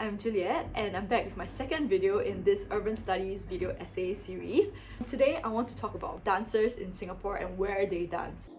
I'm Juliet and I'm back with my second video in this urban studies video essay series. Today I want to talk about dancers in Singapore and where they dance.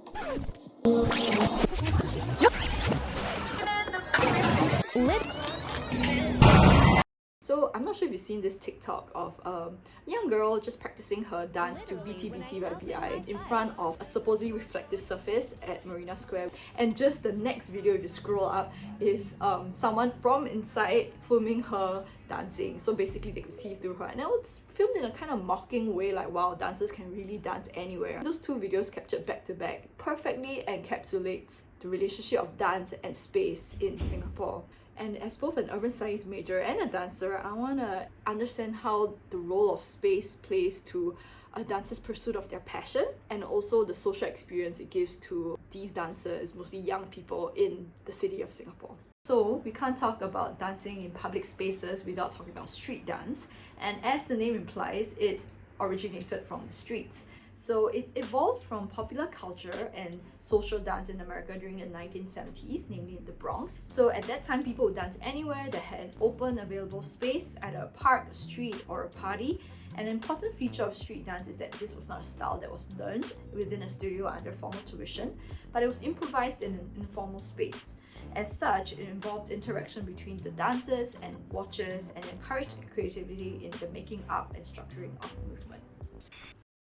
So I'm not sure if you've seen this TikTok of a young girl just practicing her dance to BT BT by BI in front of a supposedly reflective surface at Marina Square. And just the next video, if you scroll up, is someone from inside filming her dancing. So basically they could see through her, and it was filmed in a kind of mocking way, like wow, dancers can really dance anywhere. Those two videos captured back to back perfectly encapsulates the relationship of dance and space in Singapore. And as both an urban studies major and a dancer, I want to understand how the role of space plays to a dancer's pursuit of their passion, and also the social experience it gives to these dancers, mostly young people in the city of Singapore. So we can't talk about dancing in public spaces without talking about street dance, and as the name implies, it originated from the streets. So it evolved from popular culture and social dance in America during the 1970s, namely in the Bronx. So at that time, people would dance anywhere that had an open, available space, either a park, a street, or a party. An important feature of street dance is that this was not a style that was learned within a studio under formal tuition, but it was improvised in an informal space. As such, it involved interaction between the dancers and watchers and encouraged creativity in the making up and structuring of movement.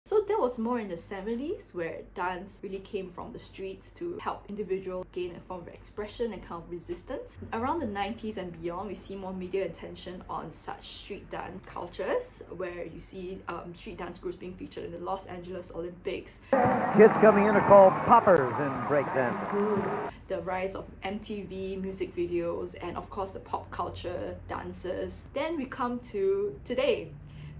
So that was more in the 70s, where dance really came from the streets to help individuals gain a form of expression and kind of resistance. Around the 90s and beyond, we see more media attention on such street dance cultures, where you see street dance groups being featured in the Los Angeles Olympics. Kids coming in are called poppers in breakdance. The rise of MTV music videos, and of course the pop culture dances. Then we come to today,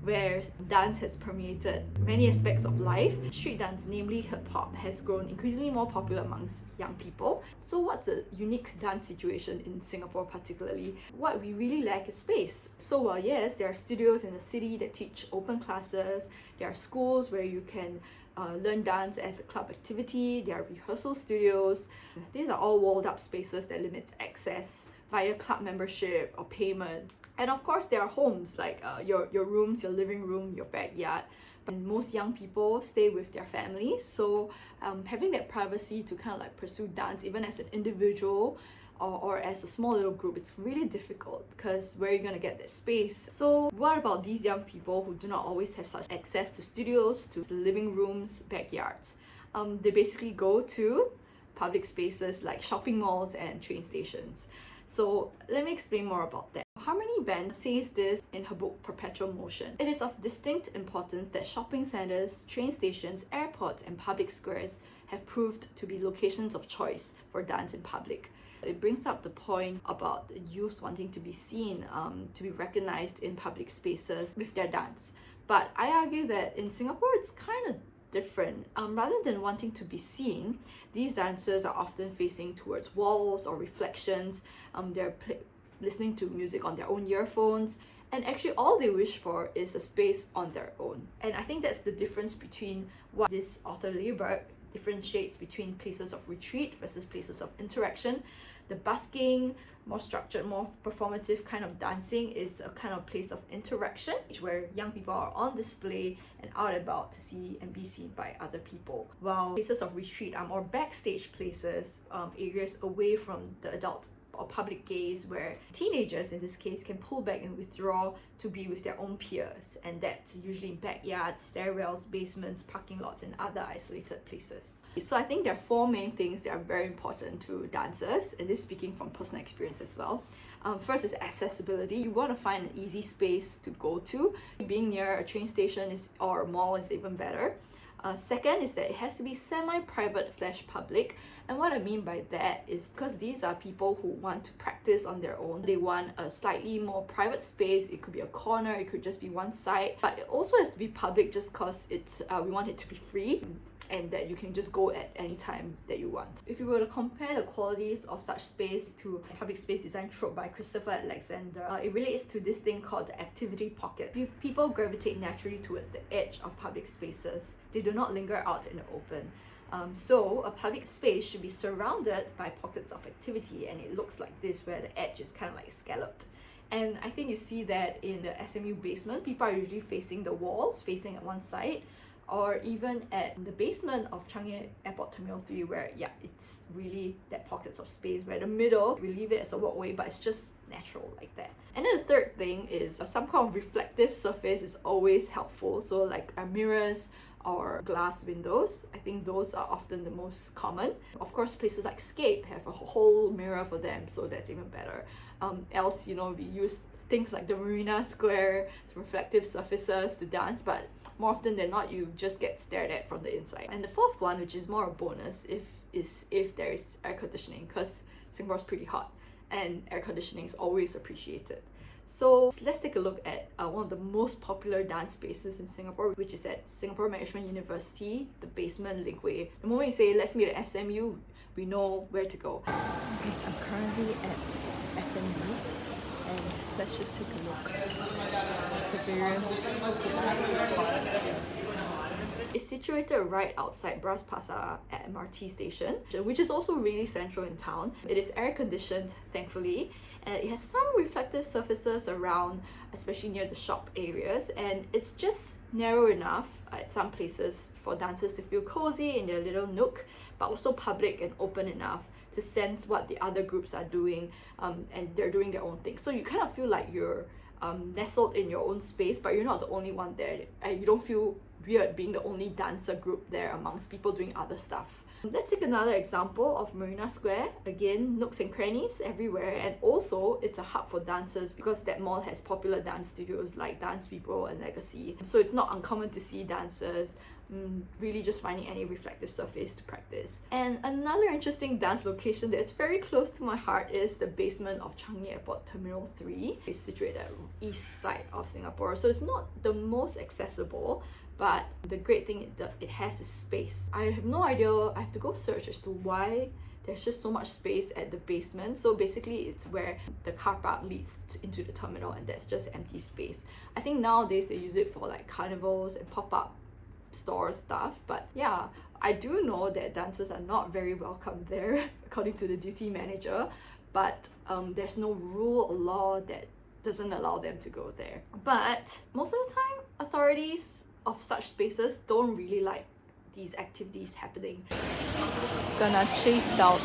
where dance has permeated many aspects of life. Street dance, namely hip-hop, has grown increasingly more popular amongst young people. So what's a unique dance situation in Singapore particularly? What we really lack is space. So while yes, there are studios in the city that teach open classes, there are schools where you can learn dance as a club activity, there are rehearsal studios. These are all walled up spaces that limit access via club membership or payment. And of course, there are homes like your rooms, your living room, your backyard. But most young people stay with their families, so having that privacy to kind of like pursue dance, even as an individual or as a small little group, it's really difficult because where are you going to get that space? So what about these young people who do not always have such access to studios, to living rooms, backyards? They basically go to public spaces like shopping malls and train stations. So let me explain more about that. Harmony Band says this in her book Perpetual Motion. It is of distinct importance that shopping centers, train stations, airports, and public squares have proved to be locations of choice for dance in public. It brings up the point about the youth wanting to be seen, to be recognized in public spaces with their dance. But I argue that in Singapore, it's kind of different. Rather than wanting to be seen, these dancers are often facing towards walls or reflections. They're listening to music on their own earphones, and actually all they wish for is a space on their own. And I think that's the difference between what this author Lieberg differentiates between places of retreat versus places of interaction. The busking, more structured, more performative kind of dancing is a kind of place of interaction where young people are on display and out and about to see and be seen by other people. While places of retreat are more backstage places, areas away from the adult or public gaze, where teenagers in this case can pull back and withdraw to be with their own peers, and that's usually in backyards, stairwells, basements, parking lots, and other isolated places. So I think there are four main things that are very important to dancers, and this speaking from personal experience as well. First is accessibility. You want to find an easy space to go to. Being near a train station or a mall is even better. Second is that it has to be semi-private / public, and what I mean by that is because these are people who want to practice on their own. They want a slightly more private space. It could be a corner, it could just be one side, but it also has to be public just because it's we want it to be free and that you can just go at any time that you want. If you were to compare the qualities of such space to public space design trope by Christopher Alexander, it relates to this thing called the activity pocket. People gravitate naturally towards the edge of public spaces. They do not linger out in the open. So a public space should be surrounded by pockets of activity, and it looks like this, where the edge is kind of like scalloped. And I think you see that in the SMU basement, people are usually facing the walls, facing at one side, or even at the basement of Changi Airport Terminal 3 where, yeah, it's really that pockets of space where the middle, we leave it as a walkway, but it's just natural like that. And then the third thing is some kind of reflective surface is always helpful. So like mirrors or glass windows, I think those are often the most common. Of course, places like Scape have a whole mirror for them, so that's even better. Else, you know, we use things like the Marina Square reflective surfaces to dance, but more often than not, you just get stared at from the inside. And the fourth one, which is more a bonus, if there is air conditioning, because Singapore's pretty hot and air conditioning is always appreciated. So let's take a look at one of the most popular dance spaces in Singapore, which is at Singapore Management University, the basement Linkway. The moment you say, let's meet at SMU, we know where to go. Okay, I'm currently at SMU, and let's just take a look at the various. It's situated right outside Bras Pasar at MRT station, which is also really central in town. It is air conditioned, thankfully, and it has some reflective surfaces around, especially near the shop areas, and it's just narrow enough at some places for dancers to feel cozy in their little nook, but also public and open enough to sense what the other groups are doing, and they're doing their own thing. So you kind of feel like you're nestled in your own space, but you're not the only one there. You don't feel weird being the only dancer group there amongst people doing other stuff. Let's take another example of Marina Square. Again, nooks and crannies everywhere, and also it's a hub for dancers because that mall has popular dance studios like Dance People and Legacy. So it's not uncommon to see dancers really just finding any reflective surface to practice. And another interesting dance location that's very close to my heart is the basement of Changi Airport Terminal 3. It's situated at the east side of Singapore, so it's not the most accessible, but the great thing it has is space. I have no idea, I have to go search as to why there's just so much space at the basement. So basically it's where the car park leads into the terminal, and that's just empty space. I think nowadays they use it for like carnivals and pop-up store stuff, but yeah, I do know that dancers are not very welcome there according to the duty manager, but there's no rule or law that doesn't allow them to go there. But most of the time, authorities of such spaces don't really like these activities happening. Gonna chased out.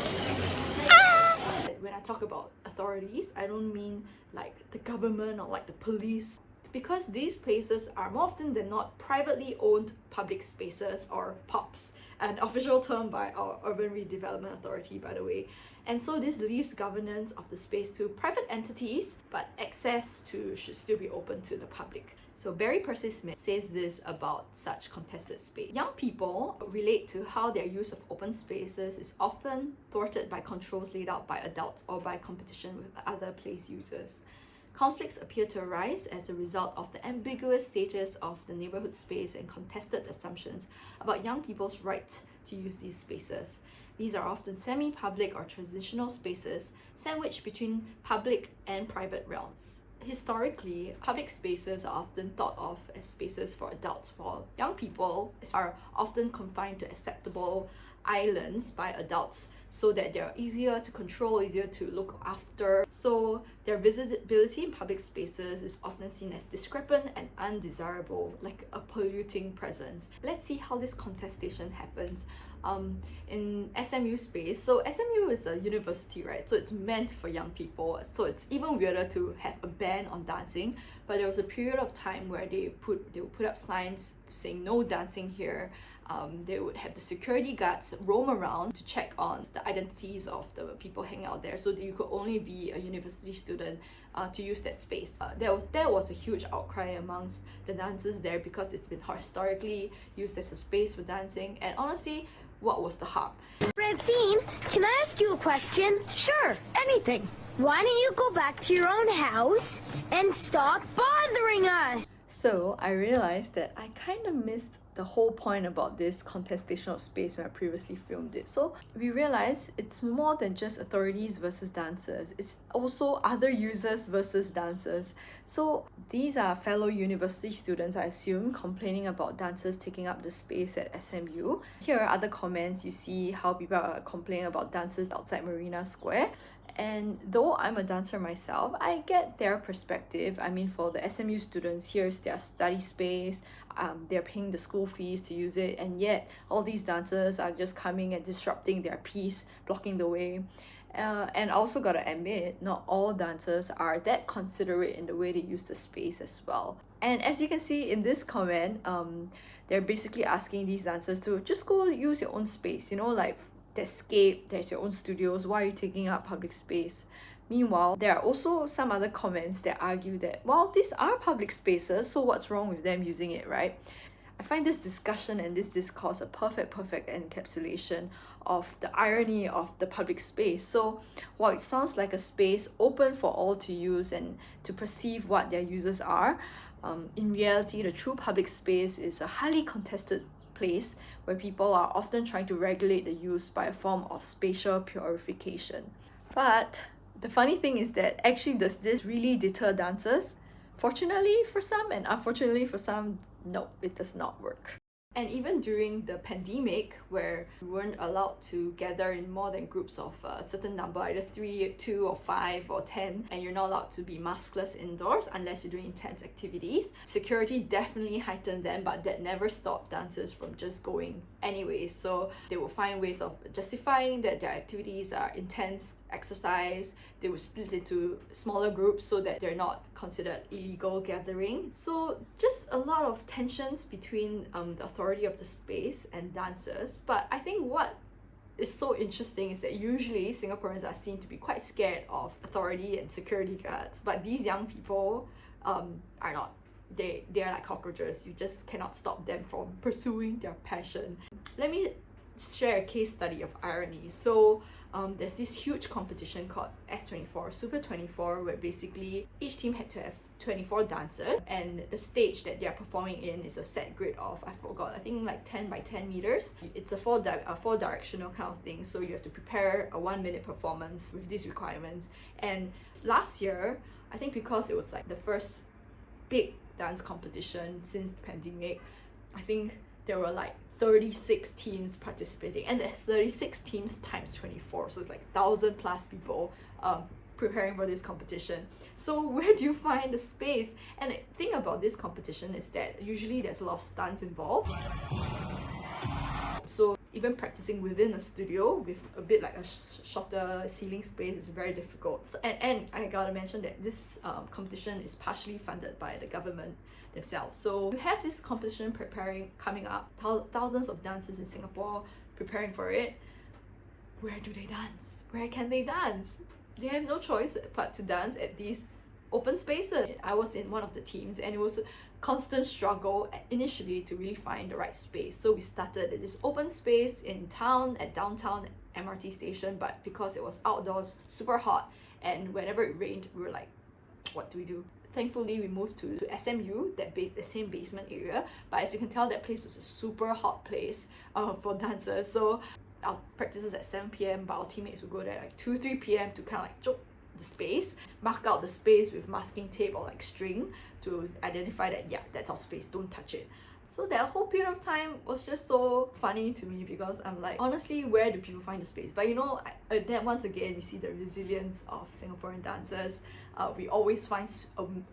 When I talk about authorities, I don't mean like the government or like the police, because these places are more often than not privately owned public spaces, or POPs, an official term by our Urban Redevelopment Authority, by the way. And so this leaves governance of the space to private entities, but access to should still be open to the public. So Barry Percy Smith says this about such contested space. Young people relate to how their use of open spaces is often thwarted by controls laid out by adults or by competition with other place users. Conflicts appear to arise as a result of the ambiguous status of the neighborhood space and contested assumptions about young people's right to use these spaces. These are often semi-public or transitional spaces sandwiched between public and private realms. Historically, public spaces are often thought of as spaces for adults, while young people are often confined to acceptable islands by adults so that they're easier to control, easier to look after. So their visibility in public spaces is often seen as discrepant and undesirable, like a polluting presence. Let's see how this contestation happens in SMU space. So SMU is a university, right? So it's meant for young people. So it's even weirder to have a ban on dancing. But there was a period of time where they would put up signs saying no dancing here. They would have the security guards roam around to check on the identities of the people hanging out there, so that you could only be a university student to use that space. There was a huge outcry amongst the dancers there because it's been historically used as a space for dancing. And honestly, what was the harm? Francine, can I ask you a question? Sure, anything. Why don't you go back to your own house and stop bothering us? So I realized that I kind of missed the whole point about this contestational space when I previously filmed it. So we realized it's more than just authorities versus dancers. It's also other users versus dancers. So these are fellow university students, I assume, complaining about dancers taking up the space at SMU. Here are other comments. You see how people are complaining about dancers outside Marina Square. And though I'm a dancer myself, I get their perspective. I mean, for the SMU students, here's their study space, they're paying the school fees to use it, and yet all these dancers are just coming and disrupting their piece, blocking the way. And I also gotta admit, not all dancers are that considerate in the way they use the space as well. And as you can see in this comment, they're basically asking these dancers to just go use your own space, you know, like escape, there's your own studios, why are you taking up public space? Meanwhile, there are also some other comments that argue that, well, these are public spaces, so what's wrong with them using it, right? I find this discussion and this discourse a perfect encapsulation of the irony of the public space. So while it sounds like a space open for all to use and to perceive what their users are, in reality, the true public space is a highly contested place where people are often trying to regulate the use by a form of spatial purification. But the funny thing is that actually, does this really deter dancers? Fortunately for some and unfortunately for some, no, it does not work. And even during the pandemic, where we weren't allowed to gather in more than groups of a certain number, either 3, 2, or 5, or 10, and you're not allowed to be maskless indoors unless you're doing intense activities, security definitely heightened them, but that never stopped dancers from just going anyways. So they will find ways of justifying that their activities are intense exercise. They will split into smaller groups so that they're not considered illegal gathering. So just a lot of tensions between the authority of the space and dancers. But I think what is so interesting is that usually Singaporeans are seen to be quite scared of authority and security guards, but these young people are not. They are like cockroaches. You just cannot stop them from pursuing their passion. Let me share a case study of irony. So there's this huge competition called S24, Super 24, where basically each team had to have 24 dancers, and the stage that they're performing in is a set grid of, I think like 10 by 10 meters. It's a four directional kind of thing, so you have to prepare a 1 minute performance with these requirements. And last year, I think because it was like the first big dance competition since the pandemic, I think there were like 36 teams participating, and there's 36 teams times 24, so it's like 1,000 plus people preparing for this competition. So where do you find the space? And the thing about this competition is that usually there's a lot of stunts involved. So even practicing within a studio with a bit like a shorter ceiling space is very difficult. So, and I gotta mention that this competition is partially funded by the government themselves. So you have this competition coming up, thousands of dancers in Singapore preparing for it. Where do they dance? Where can they dance? They have no choice but to dance at these open spaces. I was in one of the teams, and it was a constant struggle initially to really find the right space. So we started at this open space in town, at downtown MRT station, but because it was outdoors, super hot, and whenever it rained, we were like, what do we do? Thankfully, we moved to SMU, the same basement area, but as you can tell, that place is a super hot place for dancers. So our practices at 7 p.m, but our teammates would go there like 2-3 p.m. to kind of like choke the space, mark out the space with masking tape or like string to identify that, yeah, that's our space, don't touch it. So that whole period of time was just so funny to me, because I'm like, honestly, where do people find the space? But you know, then once again, we see the resilience of Singaporean dancers. We always find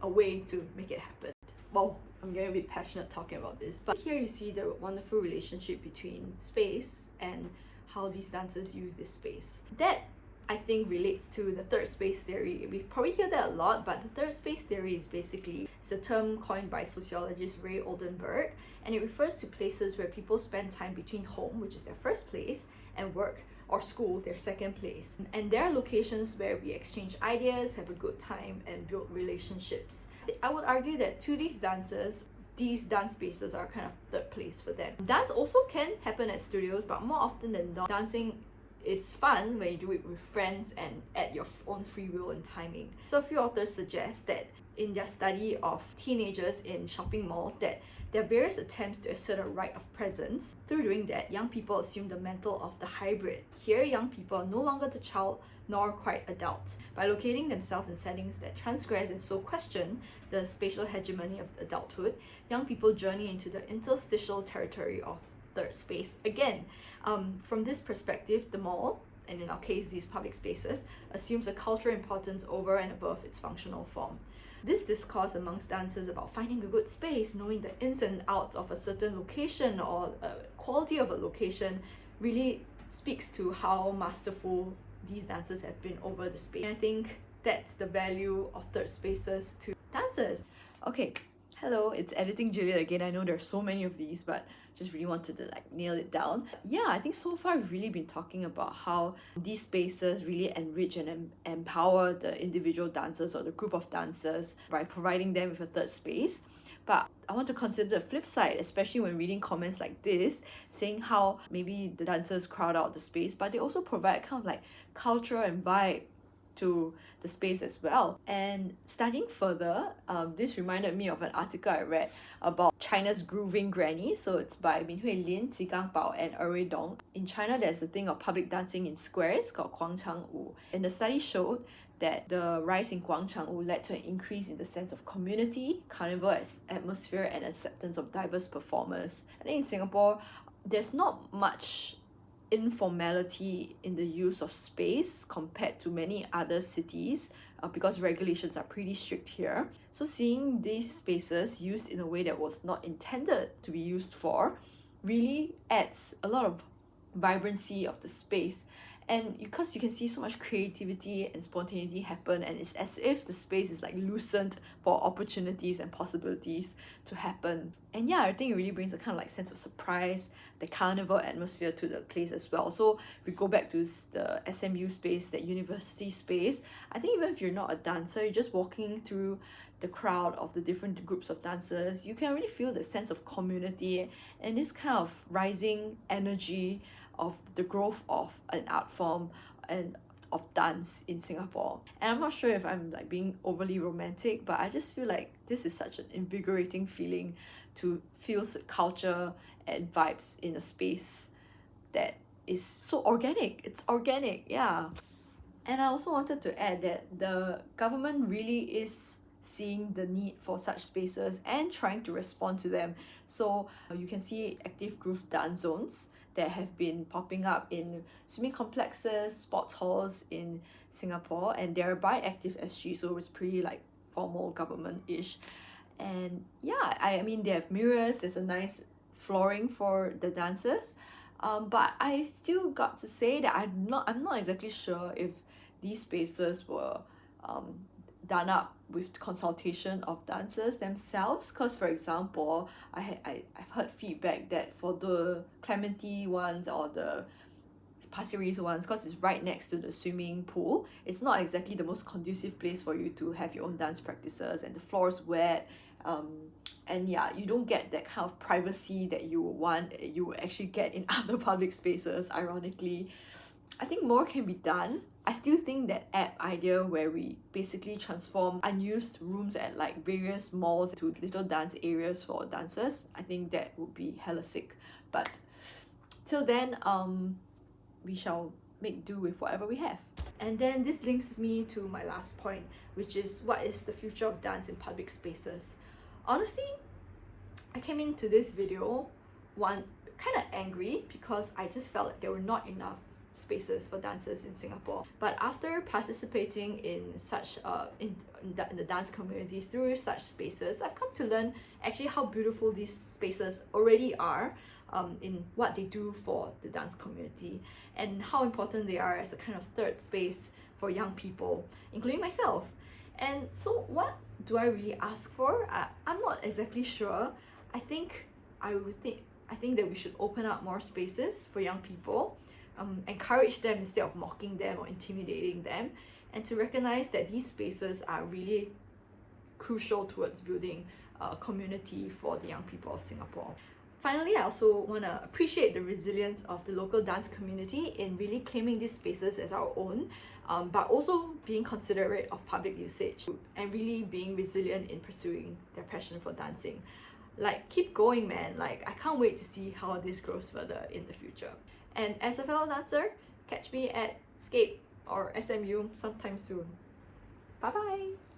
a way to make it happen. Well, I'm getting a bit passionate talking about this, but here you see the wonderful relationship between space and how these dancers use this space. That, I think, relates to the third space theory. We probably hear that a lot, but the third space theory is basically, it's a term coined by sociologist Ray Oldenburg, and it refers to places where people spend time between home, which is their first place, and work or school, their second place. And there are locations where we exchange ideas, have a good time, and build relationships. I would argue that to these dancers, these dance spaces are kind of third place for them. Dance also can happen at studios, but more often than not, dancing is fun when you do it with friends and at your own free will and timing. So a few authors suggest that in their study of teenagers in shopping malls, that there are various attempts to assert a right of presence. Through doing that, young people assume the mantle of the hybrid. Here, young people are no longer the child nor quite adult. By locating themselves in settings that transgress and so question the spatial hegemony of adulthood, young people journey into the interstitial territory of third space again. From this perspective, the mall and in our case these public spaces, assumes a cultural importance over and above its functional form. This discourse amongst dancers about finding a good space, knowing the ins and outs of a certain location or quality of a location, really speaks to how masterful these dancers have been over the space. And I think that's the value of third spaces to dancers. Okay, hello, it's Editing Juliet again. I know there's so many of these, but just really wanted to nail it down. Yeah, I think so far we've really been talking about how these spaces really enrich and empower the individual dancers or the group of dancers by providing them with a third space. But I want to consider the flip side, especially when reading comments like this, saying how maybe the dancers crowd out the space, but they also provide kind of culture and vibe to the space as well. And studying further, this reminded me of an article I read about China's grooving granny. So it's by Minhui Lin, Zigang Bao, and Wei Dong. In China, there's a thing of public dancing in squares called Guangchang Wu. And the study showed that the rise in Guangchang Wu led to an increase in the sense of community, carnival atmosphere, and acceptance of diverse performers. I think in Singapore, there's not much informality in the use of space compared to many other cities because regulations are pretty strict here. So seeing these spaces used in a way that was not intended to be used for really adds a lot of vibrancy of the space. And because you can see so much creativity and spontaneity happen, and it's as if the space is loosened for opportunities and possibilities to happen. And yeah, I think it really brings a kind of sense of surprise, the carnival atmosphere to the place as well. So if we go back to the SMU space, that university space, I think even if you're not a dancer, you're just walking through the crowd of the different groups of dancers, you can really feel the sense of community and this kind of rising energy of the growth of an art form and of dance in Singapore. And I'm not sure if I'm being overly romantic, but I just feel like this is such an invigorating feeling to feel culture and vibes in a space that is so organic. It's organic, yeah. And I also wanted to add that the government really is seeing the need for such spaces and trying to respond to them. So you can see active groove dance zones that have been popping up in swimming complexes, sports halls in Singapore, and they're by Active SG, so it's pretty formal government-ish. And yeah, I mean they have mirrors, there's a nice flooring for the dancers, but I still got to say that I'm not exactly sure if these spaces were done up with consultation of dancers themselves, because for example I've heard feedback that for the Clementi ones or the Pasir Ris ones, because it's right next to the swimming pool, it's not exactly the most conducive place for you to have your own dance practices, and the floor is wet, and yeah, you don't get that kind of privacy that you would actually get in other public spaces, ironically. I think more can be done. I still think that app idea where we basically transform unused rooms at various malls to little dance areas for dancers, I think that would be hella sick. But till then, we shall make do with whatever we have. And then this links me to my last point, which is what is the future of dance in public spaces. Honestly, I came into this video kind of angry because I just felt like there were not enough spaces for dancers in Singapore. But after participating in such in the dance community through such spaces, I've come to learn actually how beautiful these spaces already are in what they do for the dance community, and how important they are as a kind of third space for young people, including myself. And so what do I really ask for? I'm not exactly sure. I think that we should open up more spaces for young people, encourage them instead of mocking them or intimidating them, and to recognize that these spaces are really crucial towards building a community for the young people of Singapore. Finally, I also want to appreciate the resilience of the local dance community in really claiming these spaces as our own, but also being considerate of public usage and really being resilient in pursuing their passion for dancing. Keep going, man. I can't wait to see how this grows further in the future. And as a fellow dancer, catch me at Scape or SMU sometime soon. Bye bye!